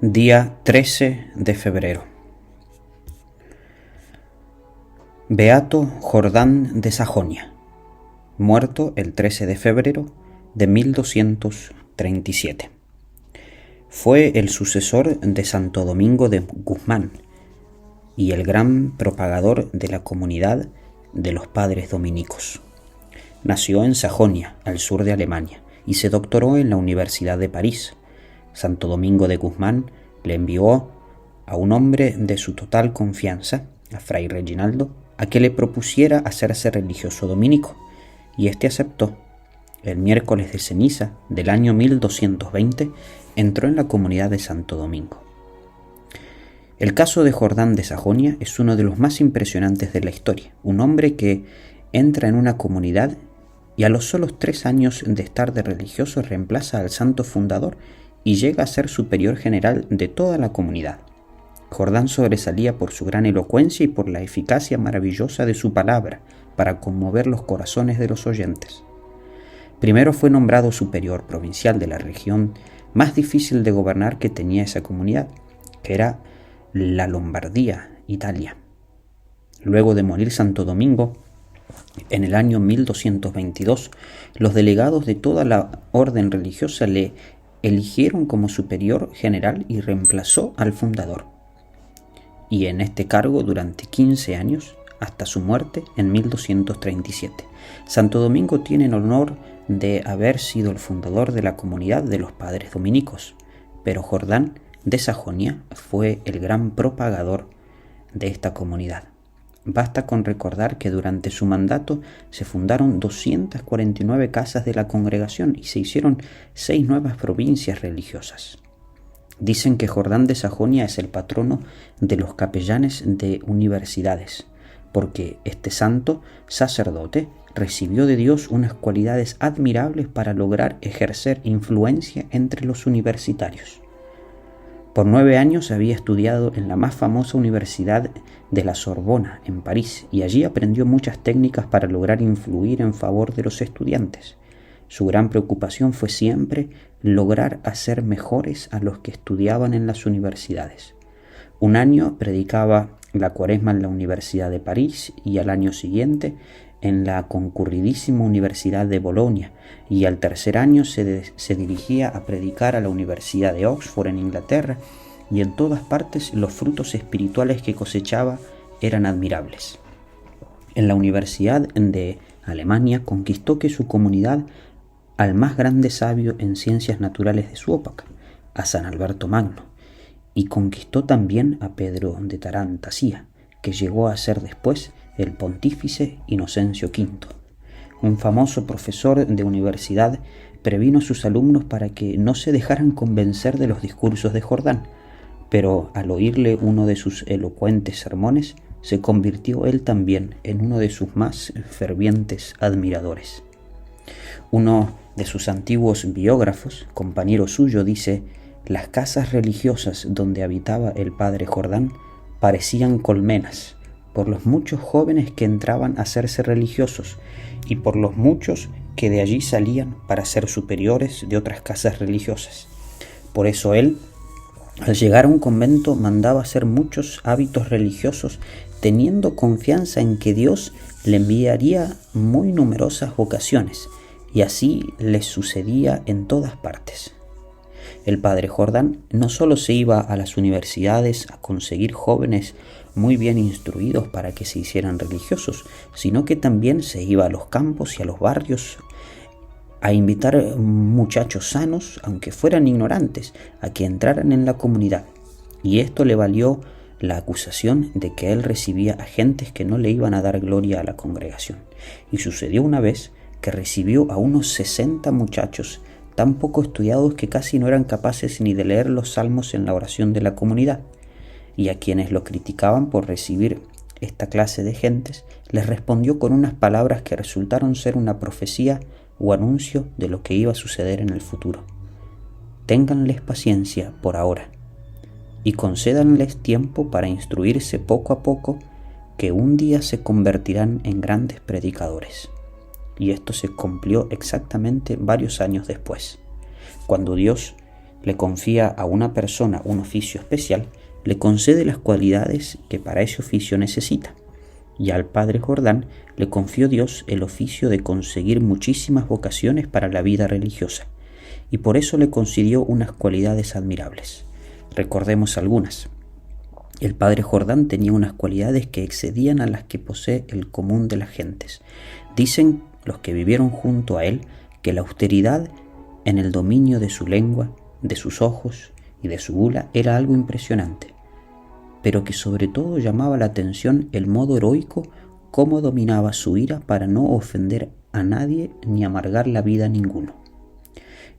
Día 13 de febrero. Beato Jordán de Sajonia, muerto el 13 de febrero de 1237. Fue el sucesor de Santo Domingo de Guzmán y el gran propagador de la comunidad de los padres dominicos. Nació en Sajonia, al sur de Alemania, y se doctoró en la Universidad de París. Santo Domingo de Guzmán le envió a un hombre de su total confianza, a Fray Reginaldo, a que le propusiera hacerse religioso dominico, y éste aceptó. El miércoles de ceniza del año 1220 entró en la comunidad de Santo Domingo. El caso de Jordán de Sajonia es uno de los más impresionantes de la historia. Un hombre que entra en una comunidad y a los solos 3 años de estar de religioso reemplaza al santo fundador y llega a ser superior general de toda la comunidad. Jordán sobresalía por su gran elocuencia y por la eficacia maravillosa de su palabra para conmover los corazones de los oyentes. Primero fue nombrado superior provincial de la región más difícil de gobernar que tenía esa comunidad, que era la Lombardía, Italia. Luego de morir Santo Domingo, en el año 1222, los delegados de toda la orden religiosa le eligieron como superior general y reemplazó al fundador. Y en este cargo durante 15 años, hasta su muerte en 1237. Santo Domingo tiene el honor de haber sido el fundador de la comunidad de los padres dominicos, pero Jordán de Sajonia fue el gran propagador de esta comunidad. Basta con recordar que durante su mandato se fundaron 249 casas de la congregación y se hicieron 6 nuevas provincias religiosas. Dicen que Jordán de Sajonia es el patrono de los capellanes de universidades, porque este santo sacerdote recibió de Dios unas cualidades admirables para lograr ejercer influencia entre los universitarios. Por 9 años había estudiado en la más famosa universidad de la Sorbona, en París, y allí aprendió muchas técnicas para lograr influir en favor de los estudiantes. Su gran preocupación fue siempre lograr hacer mejores a los que estudiaban en las universidades. Un año predicaba la cuaresma en la Universidad de París y al año siguiente en la concurridísima Universidad de Bolonia, y al tercer año se dirigía a predicar a la Universidad de Oxford en Inglaterra, y en todas partes los frutos espirituales que cosechaba eran admirables. En la Universidad de Alemania conquistó que su comunidad al más grande sabio en ciencias naturales de su época, a San Alberto Magno, y conquistó también a Pedro de Tarantasía, que llegó a ser después el pontífice Inocencio V. Un famoso profesor de universidad previno a sus alumnos para que no se dejaran convencer de los discursos de Jordán, pero al oírle uno de sus elocuentes sermones, se convirtió él también en uno de sus más fervientes admiradores. Uno de sus antiguos biógrafos, compañero suyo, dice: «Las casas religiosas donde habitaba el padre Jordán parecían colmenas, por los muchos jóvenes que entraban a hacerse religiosos y por los muchos que de allí salían para ser superiores de otras casas religiosas. Por eso él, al llegar a un convento, mandaba hacer muchos hábitos religiosos, teniendo confianza en que Dios le enviaría muy numerosas vocaciones, y así les sucedía en todas partes». El padre Jordán no solo se iba a las universidades a conseguir jóvenes muy bien instruidos para que se hicieran religiosos, sino que también se iba a los campos y a los barrios a invitar muchachos sanos, aunque fueran ignorantes, a que entraran en la comunidad. Y esto le valió la acusación de que él recibía a gentes que no le iban a dar gloria a la congregación. Y sucedió una vez que recibió a unos 60 muchachos tan poco estudiados que casi no eran capaces ni de leer los salmos en la oración de la comunidad, y a quienes lo criticaban por recibir esta clase de gentes, les respondió con unas palabras que resultaron ser una profecía o anuncio de lo que iba a suceder en el futuro. Ténganles paciencia por ahora, y concédanles tiempo para instruirse poco a poco, que un día se convertirán en grandes predicadores. Y esto se cumplió exactamente varios años después, cuando Dios le confía a una persona un oficio especial, le concede las cualidades que para ese oficio necesita. Y al padre Jordán le confió Dios el oficio de conseguir muchísimas vocaciones para la vida religiosa, y por eso le concedió unas cualidades admirables. Recordemos algunas. El padre Jordán tenía unas cualidades que excedían a las que posee el común de las gentes. Dicen los que vivieron junto a él que la austeridad en el dominio de su lengua, de sus ojos y de su bula era algo impresionante, pero que sobre todo llamaba la atención el modo heroico cómo dominaba su ira para no ofender a nadie ni amargar la vida a ninguno.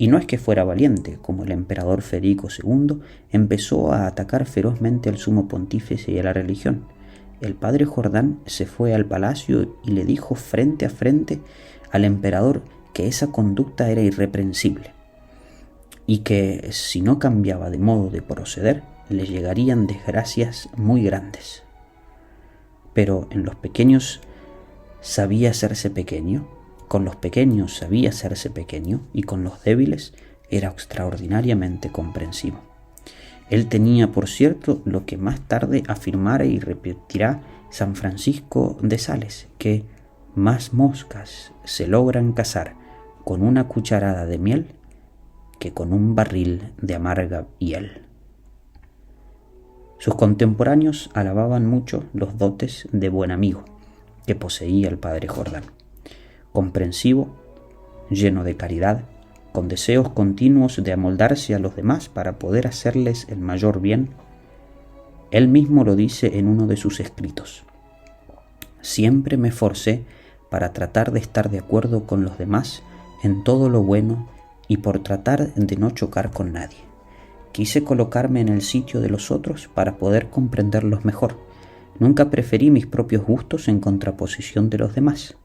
Y no es que fuera valiente, como el emperador Federico II empezó a atacar ferozmente al sumo pontífice y a la religión. El padre Jordán se fue al palacio y le dijo frente a frente al emperador que esa conducta era irreprensible y que si no cambiaba de modo de proceder, le llegarían desgracias muy grandes. Pero en los pequeños sabía hacerse pequeño, con los pequeños sabía hacerse pequeño y con los débiles era extraordinariamente comprensivo. Él tenía, por cierto, lo que más tarde afirmará y repetirá San Francisco de Sales, que más moscas se logran cazar con una cucharada de miel que con un barril de amarga hiel. Sus contemporáneos alababan mucho los dotes de buen amigo que poseía el padre Jordán. Comprensivo, lleno de caridad, con deseos continuos de amoldarse a los demás para poder hacerles el mayor bien. Él mismo lo dice en uno de sus escritos. Siempre me esforcé para tratar de estar de acuerdo con los demás en todo lo bueno y por tratar de no chocar con nadie. Quise colocarme en el sitio de los otros para poder comprenderlos mejor. Nunca preferí mis propios gustos en contraposición de los demás.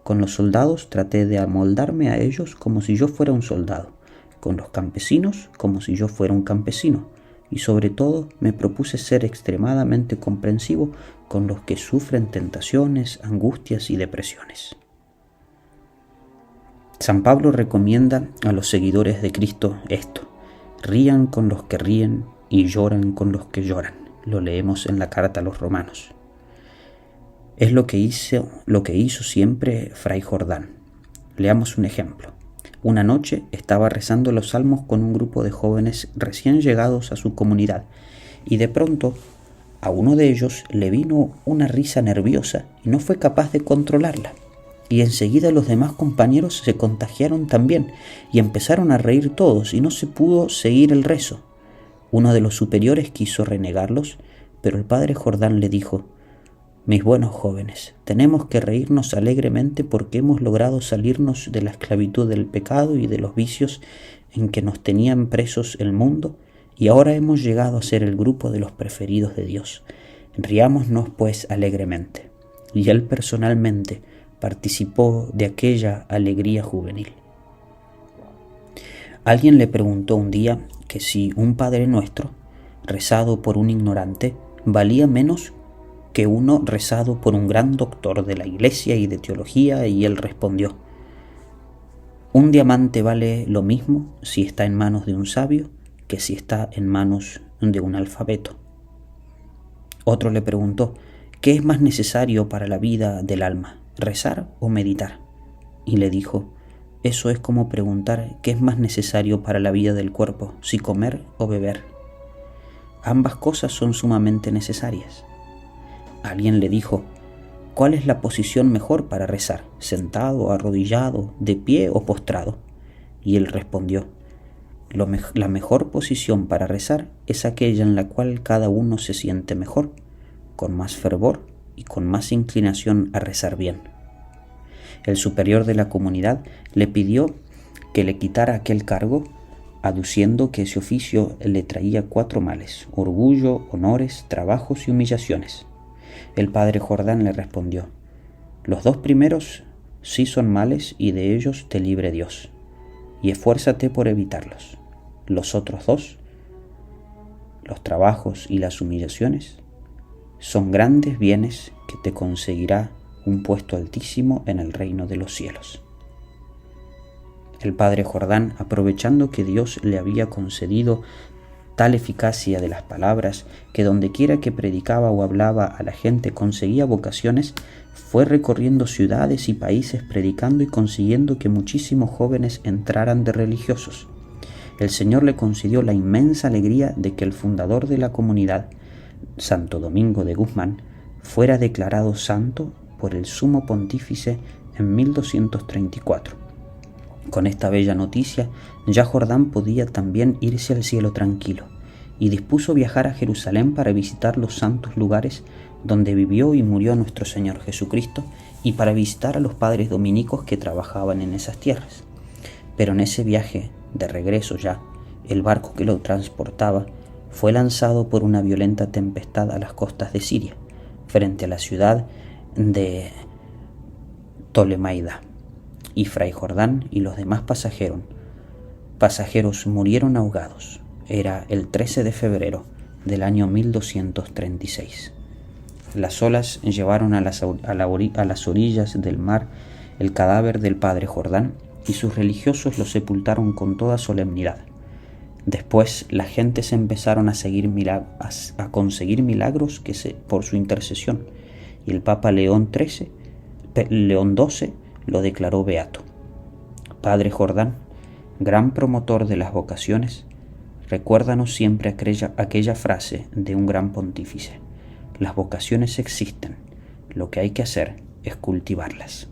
Con los soldados traté de amoldarme a ellos como si yo fuera un soldado, con los campesinos como si yo fuera un campesino, y sobre todo me propuse ser extremadamente comprensivo con los que sufren tentaciones, angustias y depresiones. San Pablo recomienda a los seguidores de Cristo esto: rían con los que ríen y lloran con los que lloran. Lo leemos en la carta a los Romanos. Es lo que hizo siempre Fray Jordán. Leamos un ejemplo. Una noche estaba rezando los salmos con un grupo de jóvenes recién llegados a su comunidad y de pronto a uno de ellos le vino una risa nerviosa y no fue capaz de controlarla. Y enseguida los demás compañeros se contagiaron también y empezaron a reír todos y no se pudo seguir el rezo. Uno de los superiores quiso renegarlos, pero el padre Jordán le dijo: mis buenos jóvenes, tenemos que reírnos alegremente porque hemos logrado salirnos de la esclavitud del pecado y de los vicios en que nos tenían presos el mundo y ahora hemos llegado a ser el grupo de los preferidos de Dios. Riámonos pues alegremente. Y él personalmente participó de aquella alegría juvenil. Alguien le preguntó un día que si un Padre Nuestro, rezado por un ignorante, valía menos que uno rezado por un gran doctor de la iglesia y de teología, y él respondió: un diamante vale lo mismo si está en manos de un sabio que si está en manos de un alfabeto. Otro le preguntó: ¿qué es más necesario para la vida del alma, rezar o meditar? Y le dijo: eso es como preguntar qué es más necesario para la vida del cuerpo, si comer o beber. Ambas cosas son sumamente necesarias. Alguien le dijo: ¿cuál es la posición mejor para rezar? ¿Sentado, arrodillado, de pie o postrado? Y él respondió: la mejor posición para rezar es aquella en la cual cada uno se siente mejor, con más fervor y con más inclinación a rezar bien. El superior de la comunidad le pidió que le quitara aquel cargo, aduciendo que ese oficio le traía 4 males: orgullo, honores, trabajos y humillaciones. El padre Jordán le respondió: los 2 primeros sí son males y de ellos te libre Dios, y esfuérzate por evitarlos. Los otros 2, los trabajos y las humillaciones, son grandes bienes que te conseguirá un puesto altísimo en el reino de los cielos. El padre Jordán, aprovechando que Dios le había concedido tal eficacia de las palabras, que dondequiera que predicaba o hablaba a la gente conseguía vocaciones, fue recorriendo ciudades y países predicando y consiguiendo que muchísimos jóvenes entraran de religiosos. El Señor le concedió la inmensa alegría de que el fundador de la comunidad, Santo Domingo de Guzmán, fuera declarado santo por el sumo pontífice en 1234. Con esta bella noticia, ya Jordán podía también irse al cielo tranquilo, y dispuso viajar a Jerusalén para visitar los santos lugares donde vivió y murió nuestro Señor Jesucristo, y para visitar a los padres dominicos que trabajaban en esas tierras. Pero en ese viaje de regreso ya, el barco que lo transportaba fue lanzado por una violenta tempestad a las costas de Siria, frente a la ciudad de Ptolemaida, y Fray Jordán y los demás pasajeros murieron ahogados. Era el 13 de febrero del año 1236. Las olas llevaron a las orillas del mar el cadáver del padre Jordán, y sus religiosos lo sepultaron con toda solemnidad. Después las gentes empezaron a conseguir milagros por su intercesión, y el Papa León XII lo declaró beato. Padre Jordán, gran promotor de las vocaciones, recuérdanos siempre aquella frase de un gran pontífice: las vocaciones existen, lo que hay que hacer es cultivarlas.